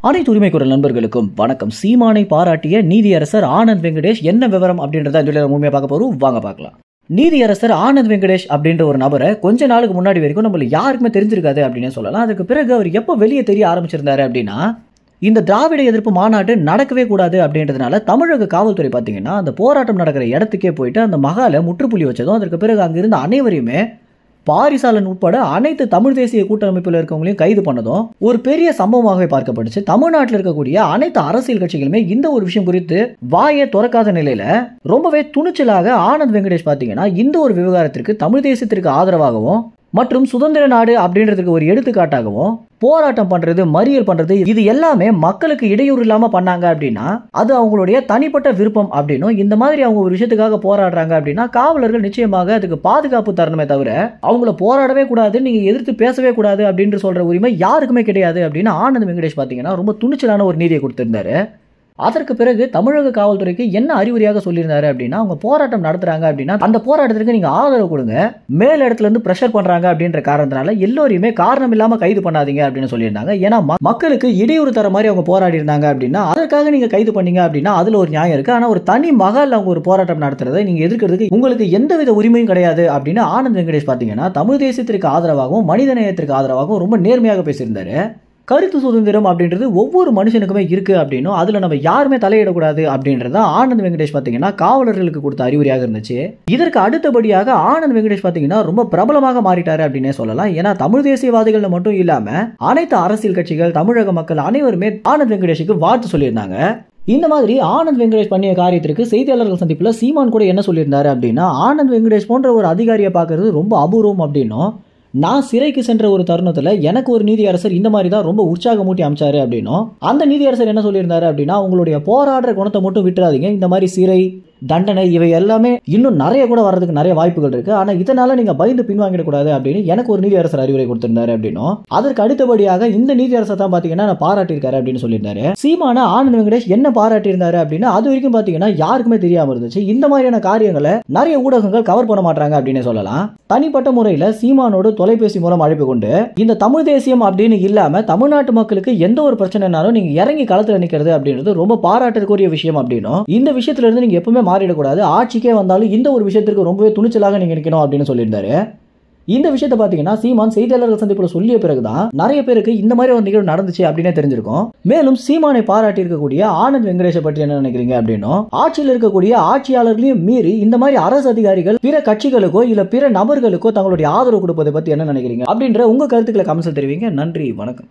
அனைத்து உரிமை குரல் நண்பர்களுக்கும் வணக்கம். சீமானை பாராட்டிய நீதியரசர் ஆனந்த் வெங்கடேஷ் என்ன விவரம் அப்படின்றத உண்மையா பார்க்க போறோம். வாங்க பார்க்கலாம். நீதியரசர் ஆனந்த் வெங்கடேஷ் அப்படின்ற ஒரு நபரை கொஞ்ச நாளுக்கு முன்னாடி வரைக்கும் நம்ம யாருக்குமே தெரிஞ்சிருக்காது அப்படின்னு சொல்லலாம். அதுக்கு பிறகு அவர் எப்போ வெளியே தெரிய ஆரம்பிச்சிருந்தாரு அப்படின்னா, இந்த திராவிட எதிர்ப்பு மாநாடு நடக்கவே கூடாது அப்படின்றதுனால தமிழக காவல்துறை பார்த்தீங்கன்னா அந்த போராட்டம் நடக்கிற இடத்துக்கே போயிட்டு அந்த மகாலை முற்றுப்புள்ளி வச்சதும், அதற்கு பிறகு அங்கிருந்த அனைவரையுமே பாரிசாலன் உட்பட அனைத்து தமிழ் தேசிய கூட்டமைப்பில் இருக்கவங்களையும் கைது பண்ணதும் ஒரு பெரிய சம்பவமாகவே பார்க்கப்படுச்சு. தமிழ்நாட்டில் இருக்கக்கூடிய அனைத்து அரசியல் கட்சிகளுமே இந்த ஒரு விஷயம் குறித்து வாயை திறக்காத நிலையில ரொம்பவே துணிச்சலாக ஆனந்த் வெங்கடேஷ் பார்த்தீங்கன்னா இந்த ஒரு விவகாரத்திற்கு தமிழ் தேசியத்திற்கு ஆதரவாகவும் மற்றும் சுதந்திர நாடு அப்படின்றதுக்கு ஒரு எடுத்துக்காட்டாகவும் போராட்டம் பண்றது, மறியல் பண்றது, இது எல்லாமே மக்களுக்கு இடையூறு இல்லாம பண்ணாங்க அப்படின்னா அது அவங்களுடைய தனிப்பட்ட விருப்பம் அப்படின்னும், இந்த மாதிரி அவங்க ஒரு விஷயத்துக்காக போராடுறாங்க அப்படின்னா காவலர்கள் நிச்சயமாக அதுக்கு பாதுகாப்பு தரணுமே தவிர அவங்கள போராடவே கூடாது, நீங்க எதிர்த்து பேசவே கூடாது அப்படின்னு சொல்ற உரிமை யாருக்குமே கிடையாது அப்படின்னு ஆனந்த் வெங்கடேஷ் பாத்தீங்கன்னா ரொம்ப துணிச்சலான ஒரு நீதியை கொடுத்திருந்தாரு. அதற்கு பிறகு தமிழக காவல்துறைக்கு என்ன அறிவுரையாக சொல்லியிருந்தாரு அப்படின்னா, அவங்க போராட்டம் நடத்துறாங்க அப்படின்னா அந்த போராட்டத்திற்கு நீங்க ஆதரவு கொடுங்க, மேல் இடத்துல இருந்து பிரஷர் பண்றாங்க அப்படின்ற காரணத்தினால எல்லோரையுமே காரணம் இல்லாம கைது பண்ணாதீங்க அப்படின்னு சொல்லியிருந்தாங்க. ஏன்னா மக்களுக்கு இடையூறு தர மாதிரி அவங்க போராடி இருந்தாங்க அப்படின்னா அதற்காக நீங்க கைது பண்ணீங்க அப்படின்னா அதுல ஒரு நியாயம் இருக்கு. ஆனா ஒரு தனி மகால் அவங்க ஒரு போராட்டம் நடத்துறதை நீங்க எதிர்க்கிறதுக்கு உங்களுக்கு எந்தவித உரிமையும் கிடையாது அப்படின்னு ஆனந்த் வெங்கடேஷ் பாத்தீங்கன்னா தமிழ் தேசியத்திற்கு ஆதரவாகவும் மனித நேயத்திற்கு ஆதரவாகவும் ரொம்ப நேர்மையாக பேசியிருந்தாரு. கருத்து சுதந்திரம் அப்படின்றது ஒவ்வொரு மனுஷனுக்குமே இருக்கு அப்படின்னும், அதுல நம்ம யாருமே தலையிடக்கூடாது அப்படின்றத ஆனந்த் வெங்கடேஷ் பாத்தீங்கன்னா காவலர்களுக்கு கொடுத்த அறிவுரையாக இருந்துச்சு. இதற்கு அடுத்தபடியாக ஆனந்த் வெங்கடேஷ் பாத்தீங்கன்னா ரொம்ப பிரபலமாக மாறிட்டாரு அப்படின்னே சொல்லலாம். ஏன்னா தமிழ் தேசியவாதிகள் மட்டும் இல்லாம அனைத்து அரசியல் கட்சிகள், தமிழக மக்கள் அனைவருமே ஆனந்த் வெங்கடேஷுக்கு வாழ்த்து சொல்லியிருந்தாங்க. இந்த மாதிரி ஆனந்த் வெங்கடேஷ் பண்ணிய காரியத்திற்கு செய்தியாளர்கள் சந்திப்புல சீமான் கூட என்ன சொல்லியிருந்தாரு அப்படின்னா, ஆனந்த் வெங்கடேஷ் போன்ற ஒரு அதிகாரியை பார்க்கறது ரொம்ப அபூர்வம் அப்படின்னும், நான் சிறைக்கு சென்ற ஒரு தருணத்துல எனக்கு ஒரு நீதியரசர் இந்த மாதிரி தான் ரொம்ப உற்சாகமூட்டி அமைச்சாரு அப்படின்னும், அந்த நீதியரசர் என்ன சொல்லியிருந்தாரு அப்படின்னா, உங்களுடைய போராடுற குணத்தை மட்டும் விட்டுறாதீங்க, இந்த மாதிரி சிறை தண்டனை இவை எல்லாமே இன்னும் நிறைய கூட வர்றதுக்கு நிறைய வாய்ப்புகள் இருக்கு, ஆனா இதனால நீங்க பயந்து பின்வாங்கிடக்கூடாது அப்படின்னு எனக்கு ஒரு நீதியரசர் அறிவுரை கொடுத்திருந்தாரு அப்படின்னும், அதற்கு அடுத்தபடியாக இந்த நீதியரசர் தான் பாத்தீங்கன்னா நான் பாராட்டியிருக்காரு அப்படின்னு சொல்லியிருந்தாரு. சீமான ஆனந்த் வெங்கடேஷ் என்ன பாராட்டியிருந்தாரு அப்படின்னா அது வரைக்கும் பாத்தீங்கன்னா யாருக்குமே தெரியாம இருந்துச்சு. இந்த மாதிரியான காரியங்களை நிறைய ஊடகங்கள் கவர் பண்ண மாட்டாங்க அப்படின்னு சொல்லலாம். தனிப்பட்ட முறையில சீமானோடு தொலைபேசி மூலம் அழைப்பு கொண்டு இந்த தமிழ் தேசியம் அப்படின்னு இல்லாம தமிழ்நாட்டு மக்களுக்கு எந்த ஒரு பிரச்சனைனாலும் நீங்க இறங்கி களத்துல நிக்கிறது அப்படின்றது ரொம்ப பாராட்டுக்குரிய விஷயம் அப்படின்னும், இந்த விஷயத்துல இருந்து நீங்க எப்பவுமே மாறிடக்கூடாது, ஆட்சிக்கே வந்தாலும் இந்த ஒரு விஷயத்திற்கு ரொம்பவே துணிச்சலாக நீங்க நிக்கணும் அப்படின்னு சொல்லியிருந்தாரு. இந்த விஷயத்தை பாத்தீங்கன்னா சீமான் செய்தியாளர்கள் சந்திப்புல சொல்லிய பிறகுதான் நிறைய பேருக்கு இந்த மாதிரி ஒரு நிகழ்வு நடந்துச்சு அப்படின்னே தெரிஞ்சிருக்கும். மேலும் சீமானை பாராட்டி இருக்கக்கூடிய ஆனந்த் வெங்கடேஷை பற்றி என்ன நினைக்கிறீங்க அப்படின்னும், ஆட்சியில் இருக்கக்கூடிய ஆட்சியாளர்களையும் மீறி இந்த மாதிரி அரசு அதிகாரிகள் பிற கட்சிகளுக்கோ இல்ல பிற நபர்களுக்கோ தங்களுடைய ஆதரவு கொடுப்பதை பத்தி என்ன நினைக்கிறீங்க அப்படின்ற உங்க கருத்துக்களை கமெண்ட்ஸ்ல தெரிவிங்க. நன்றி, வணக்கம்.